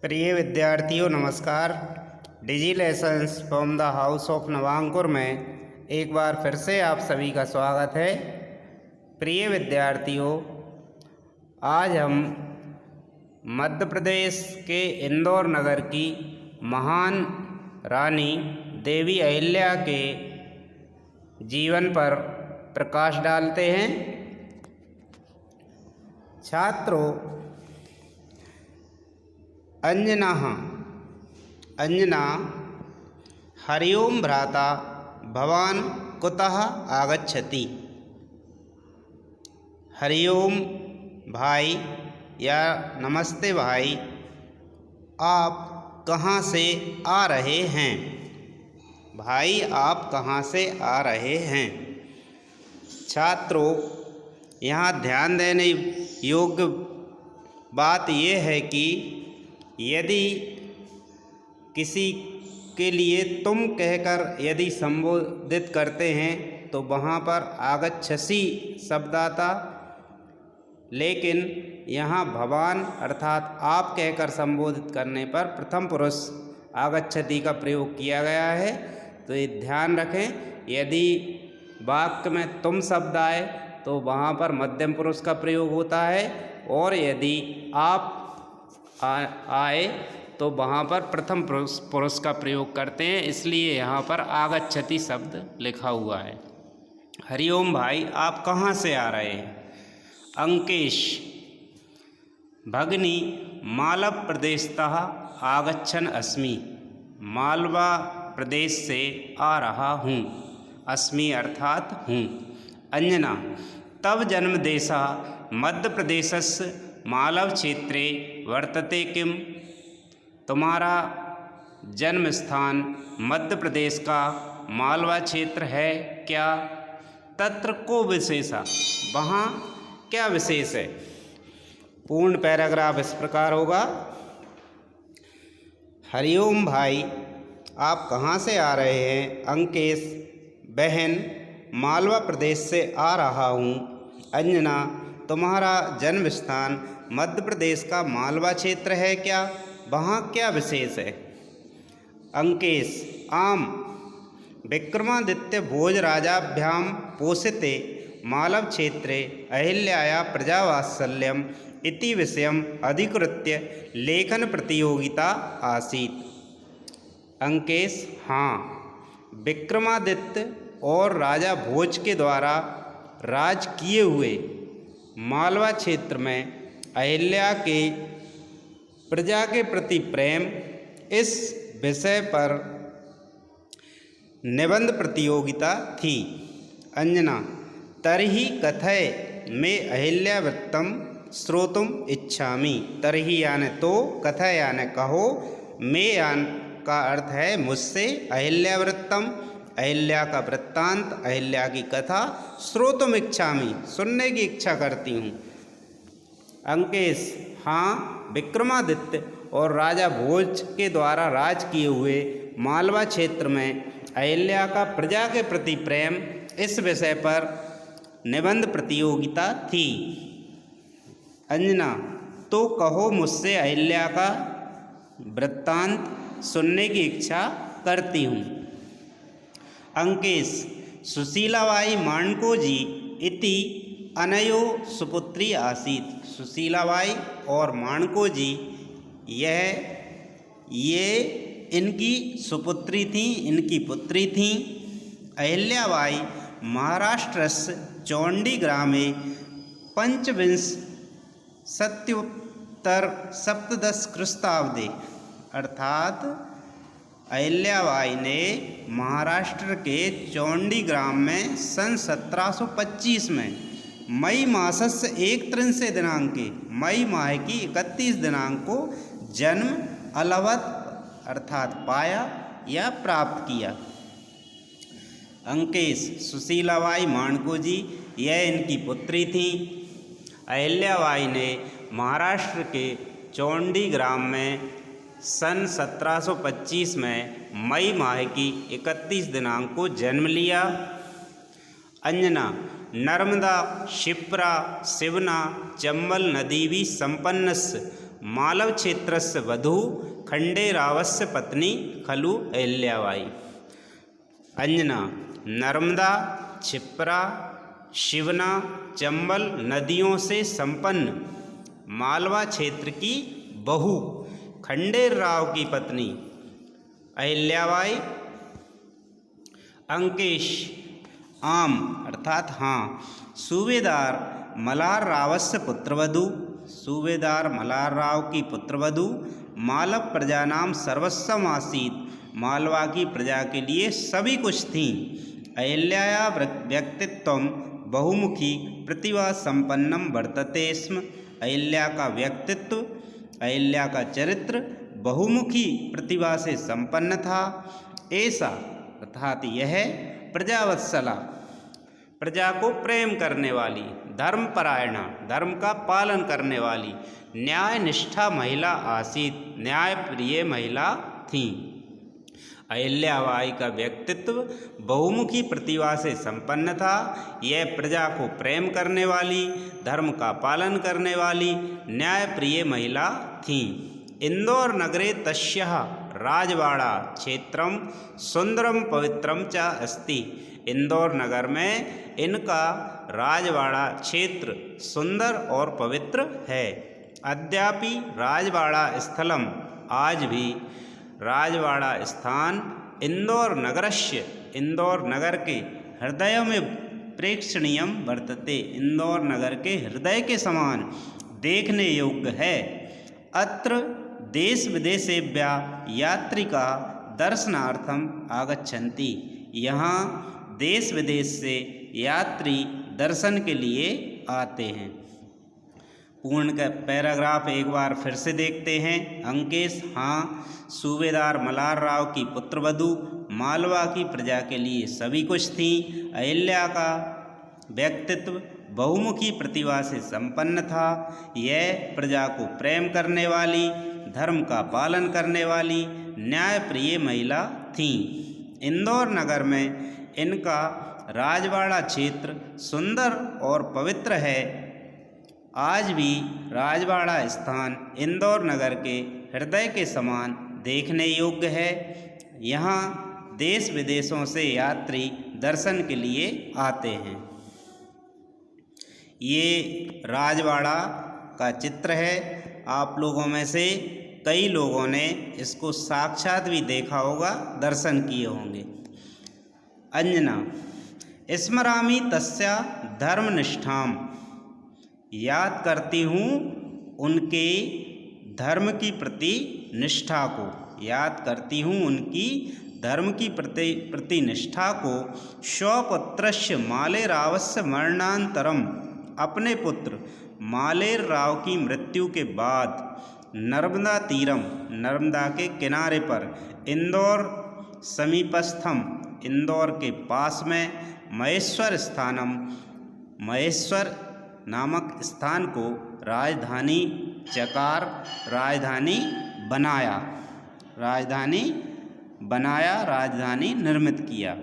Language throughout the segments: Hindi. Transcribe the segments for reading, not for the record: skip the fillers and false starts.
प्रिय विद्यार्थियों नमस्कार। Digi lessons from the house of Navankur में एक बार फिर से आप सभी का स्वागत है। प्रिय विद्यार्थियों, आज हम मध्य प्रदेश के इंदौर नगर की महान रानी देवी अहिल्या के जीवन पर प्रकाश डालते हैं। छात्रों, अंजना हरि ओम भ्राता भवान कुतः आगच्छति। हरि ओम भाई या नमस्ते भाई, आप कहाँ से आ रहे हैं? भाई आप कहाँ से आ रहे हैं? छात्रों, यहाँ ध्यान देने योग्य बात यह है कि यदि किसी के लिए तुम कहकर यदि संबोधित करते हैं तो वहाँ पर आगच्छसि शब्द आता, लेकिन यहाँ भवान अर्थात आप कहकर संबोधित करने पर प्रथम पुरुष आगच्छति का प्रयोग किया गया है। तो ये ध्यान रखें, यदि वाक्य में तुम शब्द आए तो वहाँ पर मध्यम पुरुष का प्रयोग होता है, और यदि आप आए तो वहाँ पर प्रथम पुरुष का प्रयोग करते हैं, इसलिए यहाँ पर आगच्छति शब्द लिखा हुआ है। हरिओम भाई, आप कहाँ से आ रहे हैं? अंकेश भगिनी मालव प्रदेशतः आगच्छन् अस्मि। मालवा प्रदेश से आ रहा हूँ। अस्मि अर्थात हूँ। अंजना तव जन्मदेशः मध्य प्रदेशस्य मालव क्षेत्रे वर्तते किम? तुम्हारा जन्म स्थान मध्य प्रदेश का मालवा क्षेत्र है क्या? तत्र को विशेषा, वहाँ क्या विशेष है? पूर्ण पैराग्राफ इस प्रकार होगा। हरिओम भाई, आप कहाँ से आ रहे हैं? अंकेश बहन, मालवा प्रदेश से आ रहा हूँ। अंजना तुम्हारा जन्म स्थान मध्य प्रदेश का मालवा क्षेत्र है क्या? वहाँ क्या विशेष है? अंकेश आम विक्रमादित्य भोज राजाभ्याम पोषिते मालव क्षेत्रे अहिल्याया प्रजावात्सल्यम इति विषयम अधिकृत्य लेखन प्रतियोगिता आसीत्। अंकेश हाँ, विक्रमादित्य और राजा भोज के द्वारा राज किए हुए मालवा क्षेत्र में अहिल्या के प्रजा के प्रति प्रेम, इस विषय पर निबंध प्रतियोगिता थी। अंजना तर्हि कथय में अहिल्यावृत्तं श्रोतुम इच्छामि। तर्हि यानी तो, कथय यानी कहो, में यान का अर्थ है मुझसे, अहिल्यावृत्तम अहिल्या का वृत्तांत, अहिल्या की कथा, श्रोतुम इच्छामि सुनने की इच्छा करती हूँ। अंकेश हाँ, विक्रमादित्य और राजा भोज के द्वारा राज किए हुए मालवा क्षेत्र में अहिल्या का प्रजा के प्रति प्रेम, इस विषय पर निबंध प्रतियोगिता थी। अंजना तो कहो, मुझसे अहिल्या का वृत्तांत सुनने की इच्छा करती हूँ। अंकेश सुशीलाबाई माणकोजी इति अनयो सुपुत्री आसीत्। सुशीलाबाई और माणकोजी ये इनकी सुपुत्री थी, इनकी पुत्री थी। अहिल्याबाई महाराष्ट्रस्य चौंडीग्रामे पंचविंश सत्युत्तर सप्तदश ख्रीस्ताब्दे, अर्थात अहिल्याबाई ने महाराष्ट्र के चौंडीग्राम में सन 1725 में मई मासस्य 31 दिनांके, मई माह की 31 दिनांक को जन्म अलवत अर्थात पाया या प्राप्त किया। अंकेश सुशीलाबाई माणकोजी यह इनकी पुत्री थी। अहिल्याबाई ने महाराष्ट्र के चौंडीग्राम में सन 1725 में मई माह की 31 दिनांक को जन्म लिया। अंजना नर्मदा, शिप्रा, शिवना, चंबल नदी भी संपन्नस्य मालव क्षेत्रस्य वधू खंडेरावस्य पत्नी खलु अहिल्याबाई। अंजना नर्मदा, क्षिप्रा, शिवना, चंबल नदियों से संपन्न मालवा क्षेत्र की बहू खंडेराव की पत्नी अहिल्याबाई। अंकेश आम अर्थात हाँ। सूबेदार मल्हार रावस्य पुत्रवधू, सूबेदार मल्हार राव की पुत्रवधू। मालव प्रजानाम सर्वस्वम आसीत, मालवा की प्रजा के लिए सभी कुछ थीं। अहिल्याया व्यक्तित्वम बहुमुखी प्रतिभा संपन्नम वर्तते स्म, अहिल्या का व्यक्तित्व, अहिल्या का चरित्र बहुमुखी प्रतिभा से संपन्न था। ऐसा अर्थात यह प्रजावत्सला, प्रजा को प्रेम करने वाली, धर्मपरायणा, धर्म का पालन करने वाली, न्याय निष्ठा महिला आसीत, न्याय प्रिय महिला थीं। अहिल्याबाई का व्यक्तित्व बहुमुखी प्रतिभा से संपन्न था। यह प्रजा को प्रेम करने वाली, धर्म का पालन करने वाली, न्याय प्रिय महिला थीं। इंदौर नगरे तस्याः राजवाड़ा क्षेत्रम सुंदरम पवित्रम च अस्ति, इंदौर नगर में इनका राजवाड़ा क्षेत्र सुंदर और पवित्र है। अद्यापि राजवाड़ा स्थलम, आज भी राजवाड़ा स्थान इंदौर नगरस्य, इंदौर नगर के हृदय में प्रेक्षणीयम वर्तते, इंदौर नगर के हृदय के समान देखने योग्य है। अत्र देश विदेशेभ्या यात्रिका दर्शनार्थम आगच्छन्ति, यहाँ देश विदेश से यात्री दर्शन के लिए आते हैं। पूर्ण का पैराग्राफ एक बार फिर से देखते हैं। अंकेश हाँ, सूबेदार मल्हार राव की पुत्रवधू मालवा की प्रजा के लिए सभी कुछ थी। अहिल्या का व्यक्तित्व बहुमुखी प्रतिभा से संपन्न था। यह प्रजा को प्रेम करने वाली, धर्म का पालन करने वाली, न्याय प्रिय महिला थीं। इंदौर नगर में इनका राजवाड़ा क्षेत्र सुंदर और पवित्र है। आज भी राजवाड़ा स्थान इंदौर नगर के हृदय के समान देखने योग्य है। यहाँ देश विदेशों से यात्री दर्शन के लिए आते हैं। ये राजवाड़ा का चित्र है। आप लोगों में से कई लोगों ने इसको साक्षात भी देखा होगा, दर्शन किए होंगे। अंजना स्मरामि तस्या धर्मनिष्ठाम, याद करती हूँ उनके धर्म की प्रति निष्ठा को, याद करती हूँ उनकी धर्म की प्रति निष्ठा को। स्वपुत्रस्य मालेरावस्य मरणांतरम, अपने पुत्र मालेर राव की मृत्यु के बाद नर्मदा तीरम, नर्मदा के किनारे पर, इंदौर समीपस्थम, इंदौर के पास में, महेश्वर स्थानम, महेश्वर नामक स्थान को राजधानी चकार, राजधानी बनाया, राजधानी बनाया, राजधानी निर्मित किया।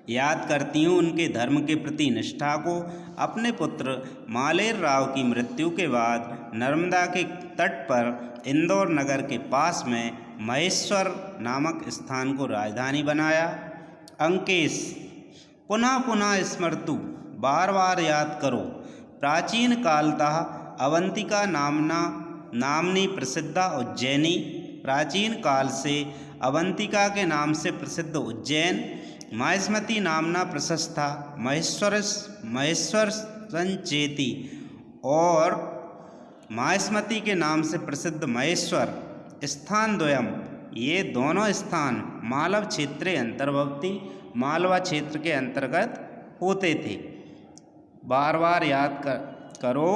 याद करती हूँ उनके धर्म के प्रति निष्ठा को। अपने पुत्र मालेर राव की मृत्यु के बाद नर्मदा के तट पर इंदौर नगर के पास में महेश्वर नामक स्थान को राजधानी बनाया। अंकेश पुनः पुनः स्मर्तु, बार बार याद करो। प्राचीन कालतः अवंतिका नामनी प्रसिद्धा उज्जैनी, प्राचीन काल से अवंतिका के नाम से प्रसिद्ध उज्जैन। माहिष्मती नामना प्रशस्ता महेश्वर संचेती, और माहिष्मती के नाम से प्रसिद्ध महेश्वर। स्थान द्वयम, ये दोनों स्थान मालव क्षेत्रे अंतर्भवती, मालवा क्षेत्र के अंतर्गत होते थे। बार बार याद करो।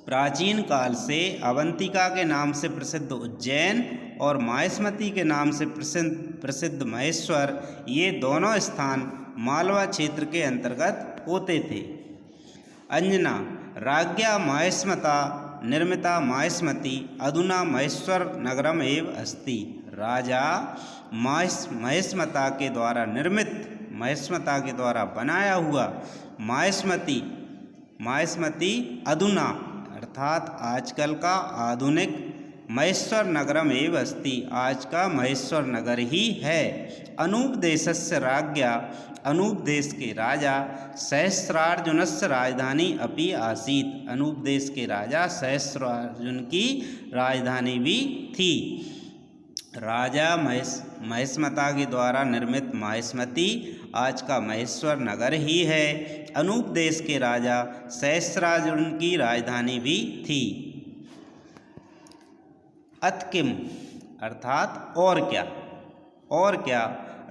प्राचीन काल से अवंतिका के नाम से प्रसिद्ध उज्जैन और माहिष्मती के नाम से प्रसिद्ध महेश्वर, ये दोनों स्थान मालवा क्षेत्र के अंतर्गत होते थे। अंजना राज्ञा माहिष्मता निर्मिता माहिष्मती अधुना महेश्वर नगरम एव अस्ति, राजा माहिष्मता के द्वारा निर्मित, माहिष्मता के द्वारा बनाया हुआ माहिष्मती अधुना अर्थात आजकल का आधुनिक महेश्वर नगरम एव अस्ति, आज का महेश्वर नगर ही है। अनूप देशस्य राज्ञा, अनूप देश के राजा सहस्रार्जुनस्य राजधानी अपि आसीत्, अनूप देश के राजा सहस्रार्जुन की राजधानी भी थी। राजा महिष्मता के द्वारा निर्मित माहिष्मती आज का महेश्वर नगर ही है। अनूप देश के राजा सहस्रार्जुन की राजधानी भी थी। अतकिम अर्थात और क्या, और क्या।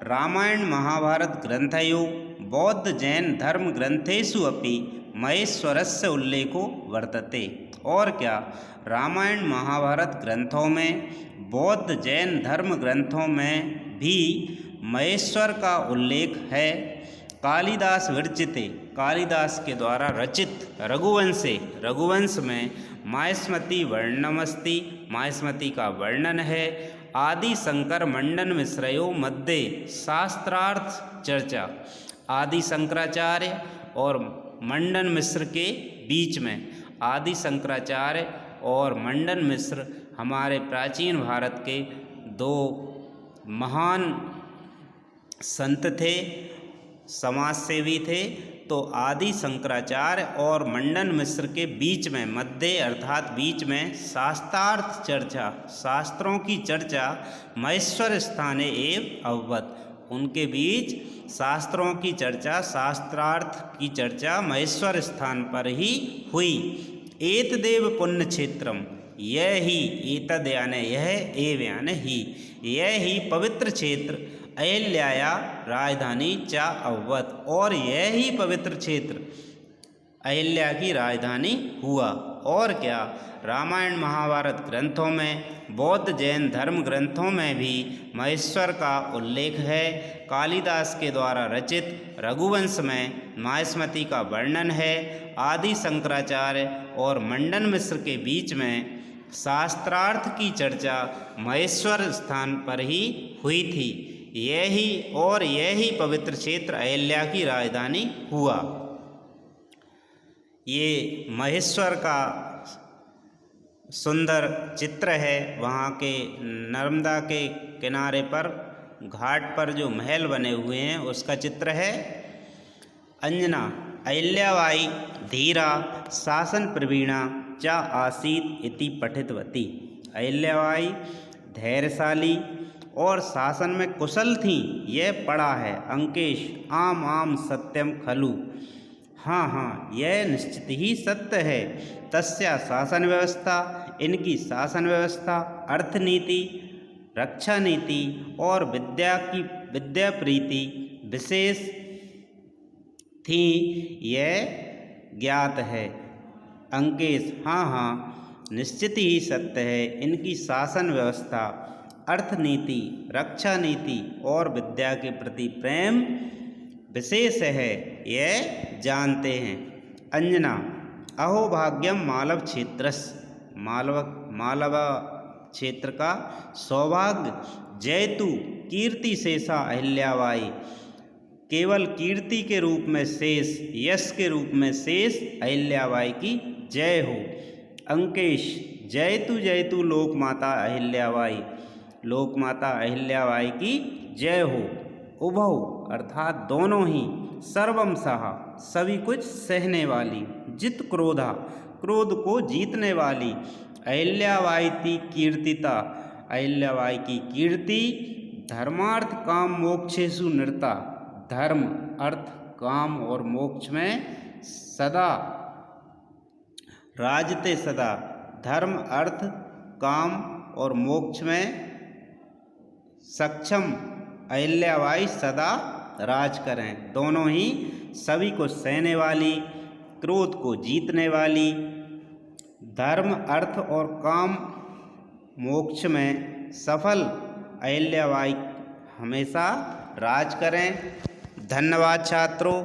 रामायण महाभारत ग्रंथयो बौद्ध जैन धर्म ग्रंथेषु अपि महेश्वरस्य उल्लेखो वर्तते। और क्या, रामायण महाभारत ग्रंथों में, बौद्ध जैन धर्म ग्रंथों में भी महेश्वर का उल्लेख है। कालिदास विरचिते, कालिदास के द्वारा रचित रघुवंशे, रघुवंश में माहिष्मती वर्णनमस्ति, माहिष्मती का वर्णन है। आदि शंकर मंडन मिश्रयो मध्य शास्त्रार्थ चर्चा, आदि शंकराचार्य और मंडन मिश्र के बीच में, आदि शंकराचार्य और मंडन मिश्र हमारे प्राचीन भारत के दो महान संत थे, समाजसेवी थे। तो आदि शंकराचार्य और मंडन मिश्र के बीच में, मध्य अर्थात बीच में, शास्त्रार्थ चर्चा, शास्त्रों की चर्चा महेश्वर स्थाने एव अभवत, उनके बीच शास्त्रों की चर्चा, शास्त्रार्थ की चर्चा महेश्वर स्थान पर ही हुई। एतदेव पुण्य क्षेत्रम, यह ही, एतद यानि यह, एव यानि ही, यह ही पवित्र क्षेत्र अहिल्याया राजधानी चा अववत, और यह ही पवित्र क्षेत्र अहिल्या की राजधानी हुआ। और क्या, रामायण महाभारत ग्रंथों में, बौद्ध जैन धर्म ग्रंथों में भी महेश्वर का उल्लेख है। कालिदास के द्वारा रचित रघुवंश में माहिष्मती का वर्णन है। आदि शंकराचार्य और मंडन मिश्र के बीच में शास्त्रार्थ की चर्चा महेश्वर स्थान पर ही हुई थी। यही और यही पवित्र क्षेत्र अहिल्या की राजधानी हुआ। ये महेश्वर का सुंदर चित्र है। वहाँ के नर्मदा के किनारे पर, घाट पर जो महल बने हुए हैं उसका चित्र है। अंजना अहिल्याबाई धीरा शासन प्रवीणा चा आसीत इति पठितवती। अहिल्याबाई धैर्यशाली और शासन में कुशल थीं, यह पढ़ा है। अंकेश आम आम सत्यम खलु, हाँ हाँ यह निश्चित ही सत्य है। तस्या शासन व्यवस्था, इनकी शासन व्यवस्था, अर्थनीति, रक्षा नीति और विद्या प्रीति विशेष थी, यह ज्ञात है। अंकेश हाँ हाँ निश्चित ही सत्य है, इनकी शासन व्यवस्था, अर्थनीति, रक्षा नीति और विद्या के प्रति प्रेम विशेष है, यह जानते हैं। अंजना अहो भाग्यम मालव क्षेत्रस्य, मालव क्षेत्र का सौभाग्य। जयतु कीर्ति शेषा अहिल्याबाई, केवल कीर्ति के रूप में शेष, यश के रूप में शेष अहिल्याबाई की जय हो। अंकेश जयतु जयतु लोक माता अहिल्याबाई, लोक माता अहिल्याबाई की जय हो। उभौ अर्थात दोनों ही, सर्वम सहा सभी कुछ सहने वाली, जित क्रोधा क्रोध को जीतने वाली, अहिल्याबाई की कीर्तिता, अहिल्याबाई की कीर्ति, धर्मार्थ काम मोक्षेषु निरता, धर्म अर्थ काम और मोक्ष में सदा राजते, सदा धर्म अर्थ काम और मोक्ष में सक्षम अहिल्याबाई सदा राज करें। दोनों ही सभी को सहने वाली, क्रोध को जीतने वाली, धर्म अर्थ और काम मोक्ष में सफल अहिल्याबाई हमेशा राज करें। धन्यवाद छात्रों।